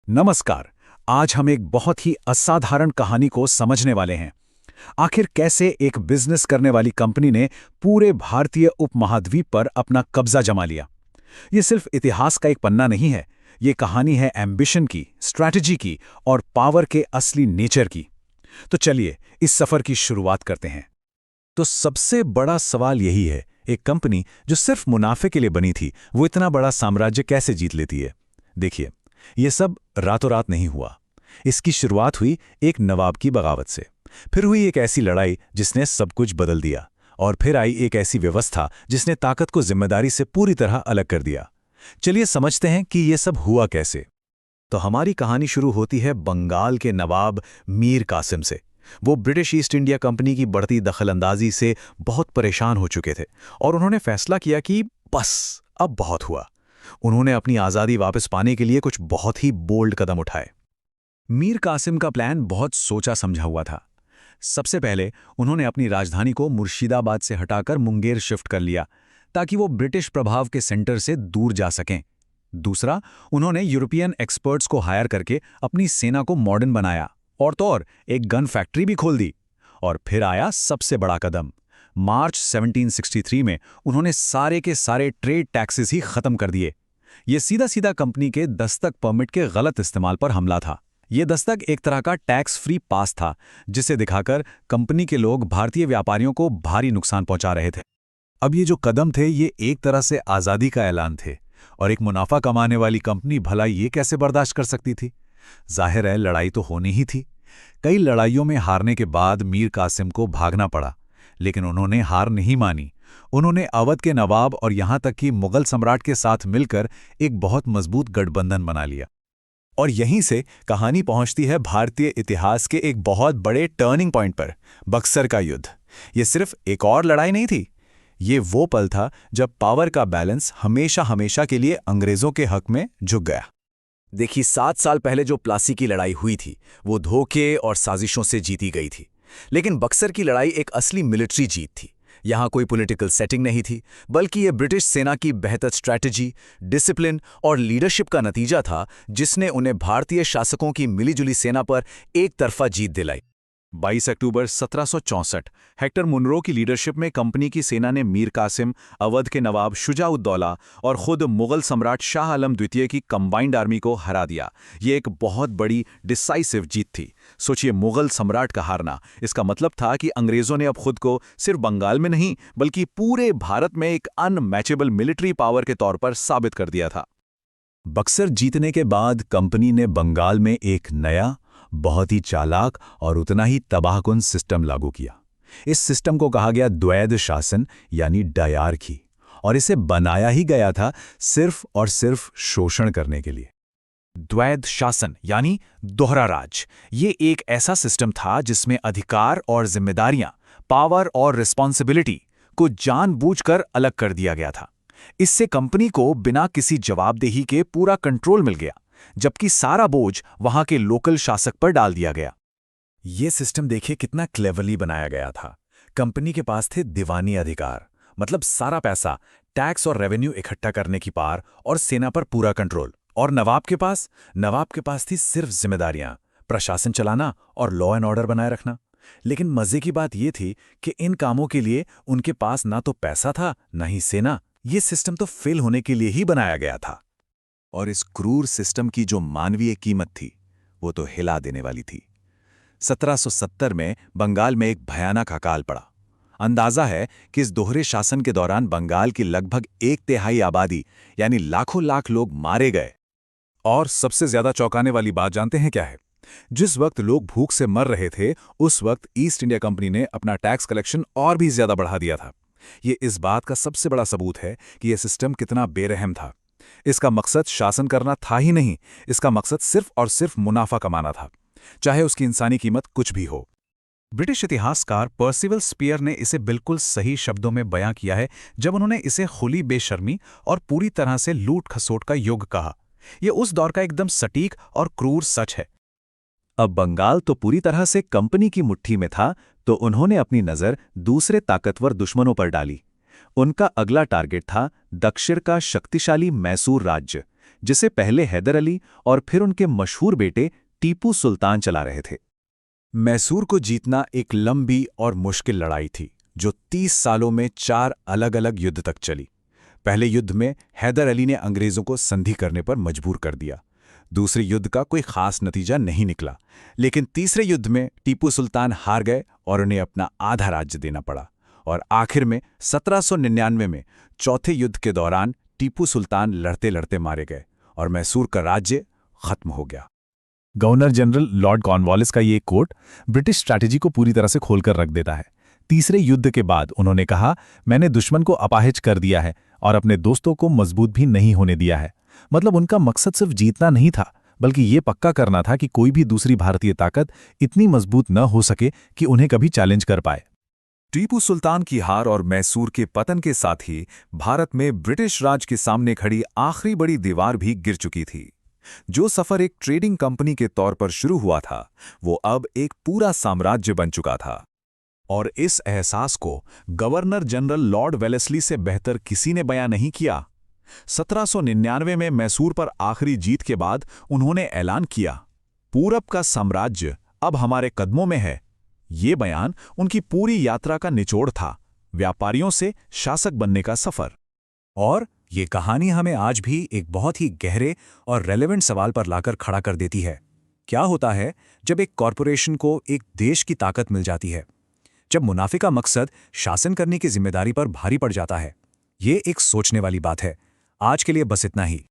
नमस्कार। आज हम एक बहुत ही असाधारण कहानी को समझने वाले हैं। आखिर कैसे एक बिजनेस करने वाली कंपनी ने पूरे भारतीय उपमहाद्वीप पर अपना कब्जा जमा लिया। ये सिर्फ इतिहास का एक पन्ना नहीं है, ये कहानी है एम्बिशन की, स्ट्रैटेजी की और पावर के असली नेचर की। तो चलिए इस सफर की शुरुआत करते हैं। तो सबसे बड़ा सवाल यही है, एक कंपनी जो सिर्फ मुनाफे के लिए बनी थी, वो इतना बड़ा साम्राज्य कैसे जीत लेती है। देखिए, ये सब रातों रात नहीं हुआ। इसकी शुरुआत हुई एक नवाब की बगावत से, फिर हुई एक ऐसी लड़ाई जिसने सब कुछ बदल दिया, और फिर आई एक ऐसी व्यवस्था जिसने ताकत को जिम्मेदारी से पूरी तरह अलग कर दिया। चलिए समझते हैं कि ये सब हुआ कैसे। तो हमारी कहानी शुरू होती है बंगाल के नवाब मीर कासिम से। वो ब्रिटिश ईस्ट इंडिया कंपनी की बढ़ती दखलंदाजी से बहुत परेशान हो चुके थे और उन्होंने फैसला किया कि बस अब बहुत हुआ। उन्होंने अपनी आज़ादी वापस पाने के लिए कुछ बहुत ही बोल्ड कदम उठाए। मीर कासिम का प्लान बहुत सोचा समझा हुआ था। सबसे पहले उन्होंने अपनी राजधानी को मुर्शिदाबाद से हटाकर मुंगेर शिफ्ट कर लिया, ताकि वो ब्रिटिश प्रभाव के सेंटर से दूर जा सकें। दूसरा, उन्होंने यूरोपियन एक्सपर्ट्स को हायर करके अपनी सेना को मॉडर्न बनाया, और तो और एक गन फैक्ट्री भी खोल दी। और फिर आया सबसे बड़ा कदम। मार्च 1763 में उन्होंने सारे के सारे ट्रेड टैक्सेस ही खत्म कर दिए। ये सीधा सीधा कंपनी के दस्तक परमिट के गलत इस्तेमाल पर हमला था। ये दस्तक एक तरह का टैक्स फ्री पास था, जिसे दिखाकर कंपनी के लोग भारतीय व्यापारियों को भारी नुकसान पहुंचा रहे थे। अब ये जो कदम थे, ये एक तरह से आज़ादी का ऐलान थे, और एक मुनाफा कमाने वाली कंपनी भला ये कैसे बर्दाश्त कर सकती थी। जाहिर है, लड़ाई तो होनी ही थी। कई लड़ाइयों में हारने के बाद मीर कासिम को भागना पड़ा, लेकिन उन्होंने हार नहीं मानी। उन्होंने अवध के नवाब और यहां तक कि मुगल सम्राट के साथ मिलकर एक बहुत मजबूत गठबंधन बना लिया। और यहीं से कहानी पहुंचती है भारतीय इतिहास के एक बहुत बड़े टर्निंग पॉइंट पर, बक्सर का युद्ध। ये सिर्फ एक और लड़ाई नहीं थी, ये वो पल था जब पावर का बैलेंस हमेशा हमेशा के लिए अंग्रेजों के हक में झुक गया। देखिए, 7 साल पहले जो प्लासी की लड़ाई हुई थी, वो धोखे और साजिशों से जीती गई थी। लेकिन बक्सर की लड़ाई एक असली मिलिट्री जीत थी। यहाँ कोई पॉलिटिकल सेटिंग नहीं थी, बल्कि ये ब्रिटिश सेना की बेहतर स्ट्रैटेजी, डिसिप्लिन और लीडरशिप का नतीजा था, जिसने उन्हें भारतीय शासकों की मिलीजुली सेना पर एक तरफा जीत दिलाई। 22 अक्टूबर 1764 हेक्टर मुनरो की लीडरशिप में कंपनी की सेना ने मीर कासिम, अवध के नवाब शुजा-उद-दौला और खुद मुगल सम्राट शाह आलम द्वितीय की कंबाइंड आर्मी को हरा दिया। ये एक बहुत बड़ी डिसाइसिव जीत थी। सोचिए, मुगल सम्राट का हारना, इसका मतलब था कि अंग्रेजों ने अब खुद को सिर्फ बंगाल में नहीं, बल्कि पूरे भारत में एक अनमैचेबल मिलिट्री पावर के तौर पर साबित कर दिया था। बक्सर जीतने के बाद कंपनी ने बंगाल में एक नया, बहुत ही चालाक और उतना ही तबाहकुन सिस्टम लागू किया। इस सिस्टम को कहा गया द्वैध शासन, यानी डायार्की, और इसे बनाया ही गया था सिर्फ और सिर्फ शोषण करने के लिए। द्वैध शासन यानी दोहरा राज, ये एक ऐसा सिस्टम था जिसमें अधिकार और जिम्मेदारियां, पावर और रिस्पॉन्सिबिलिटी को जानबूझकर अलग कर दिया गया था। इससे कंपनी को बिना किसी जवाबदेही के पूरा कंट्रोल मिल गया, जबकि सारा बोझ वहां के लोकल शासक पर डाल दिया गया। यह सिस्टम देखिए कितना क्लेवरली बनाया गया था। कंपनी के पास थे दीवानी अधिकार, मतलब सारा पैसा, टैक्स और रेवेन्यू इकट्ठा करने की पावर और सेना पर पूरा कंट्रोल। और नवाब के पास थी सिर्फ जिम्मेदारियां, प्रशासन चलाना और लॉ एंड ऑर्डर बनाए रखना। लेकिन मजे की बात यह थी कि इन कामों के लिए उनके पास ना तो पैसा था, ना ही सेना। यह सिस्टम तो फेल होने के लिए ही बनाया गया था। और इस क्रूर सिस्टम की जो मानवीय कीमत थी, वो तो हिला देने वाली थी। 1770 में बंगाल में एक भयानक अकाल पड़ा। अंदाजा है कि इस दोहरे शासन के दौरान बंगाल की लगभग 1/3 आबादी, यानी लाखों लाख लोग मारे गए। और सबसे ज्यादा चौंकाने वाली बात जानते हैं क्या है? जिस वक्त लोग भूख से मर रहे थे, उस वक्त ईस्ट इंडिया कंपनी ने अपना टैक्स कलेक्शन और भी ज्यादा बढ़ा दिया था। ये इस बात का सबसे बड़ा सबूत है कि यह सिस्टम कितना बेरहम था। इसका मकसद शासन करना था ही नहीं, इसका मकसद सिर्फ और सिर्फ मुनाफा कमाना था, चाहे उसकी इंसानी कीमत कुछ भी हो। ब्रिटिश इतिहासकार पर्सिवल स्पीयर ने इसे बिल्कुल सही शब्दों में बयां किया है जब उन्होंने इसे खुली बेशर्मी और पूरी तरह से लूट खसोट का युग कहा। यह उस दौर का एकदम सटीक और क्रूर सच है। अब बंगाल तो पूरी तरह से कंपनी की मुट्ठी में था, तो उन्होंने अपनी नजर दूसरे ताकतवर दुश्मनों पर डाली। उनका अगला टारगेट था दक्षिण का शक्तिशाली मैसूर राज्य, जिसे पहले हैदर अली और फिर उनके मशहूर बेटे टीपू सुल्तान चला रहे थे। मैसूर को जीतना एक लंबी और मुश्किल लड़ाई थी, जो 30 सालों में 4 अलग-अलग युद्ध तक चली। पहले युद्ध में हैदर अली ने अंग्रेजों को संधि करने पर मजबूर कर दिया। दूसरे युद्ध का कोई खास नतीजा नहीं निकला, लेकिन तीसरे युद्ध में टीपू सुल्तान हार गए और उन्हें अपना आधा राज्य देना पड़ा। और आखिर में 1799 में चौथे युद्ध के दौरान टीपू सुल्तान लड़ते लड़ते मारे गए और मैसूर का राज्य खत्म हो गया। गवर्नर जनरल लॉर्ड कॉर्नवालिस का ये कोट ब्रिटिश स्ट्रैटेजी को पूरी तरह से खोलकर रख देता है। तीसरे युद्ध के बाद उन्होंने कहा, मैंने दुश्मन को अपाहिज कर दिया है और अपने दोस्तों को मजबूत भी नहीं होने दिया है। मतलब उनका मकसद सिर्फ जीतना नहीं था, बल्कि ये पक्का करना था कि कोई भी दूसरी भारतीय ताकत इतनी मजबूत न हो सके कि उन्हें कभी चैलेंज कर पाए। टीपू सुल्तान की हार और मैसूर के पतन के साथ ही भारत में ब्रिटिश राज के सामने खड़ी आखिरी बड़ी दीवार भी गिर चुकी थी। जो सफर एक ट्रेडिंग कंपनी के तौर पर शुरू हुआ था, वो अब एक पूरा साम्राज्य बन चुका था। और इस एहसास को गवर्नर जनरल लॉर्ड वेलेस्ली से बेहतर किसी ने बयां नहीं किया। 1799 में मैसूर पर आखिरी जीत के बाद उन्होंने ऐलान किया, पूरब का साम्राज्य अब हमारे कदमों में है। ये बयान उनकी पूरी यात्रा का निचोड़ था, व्यापारियों से शासक बनने का सफर। और ये कहानी हमें आज भी एक बहुत ही गहरे और रेलेवेंट सवाल पर लाकर खड़ा कर देती है। क्या होता है जब एक कॉरपोरेशन को एक देश की ताकत मिल जाती है, जब मुनाफे का मकसद शासन करने की जिम्मेदारी पर भारी पड़ जाता है? ये एक सोचने वाली बात है। आज के लिए बस इतना ही।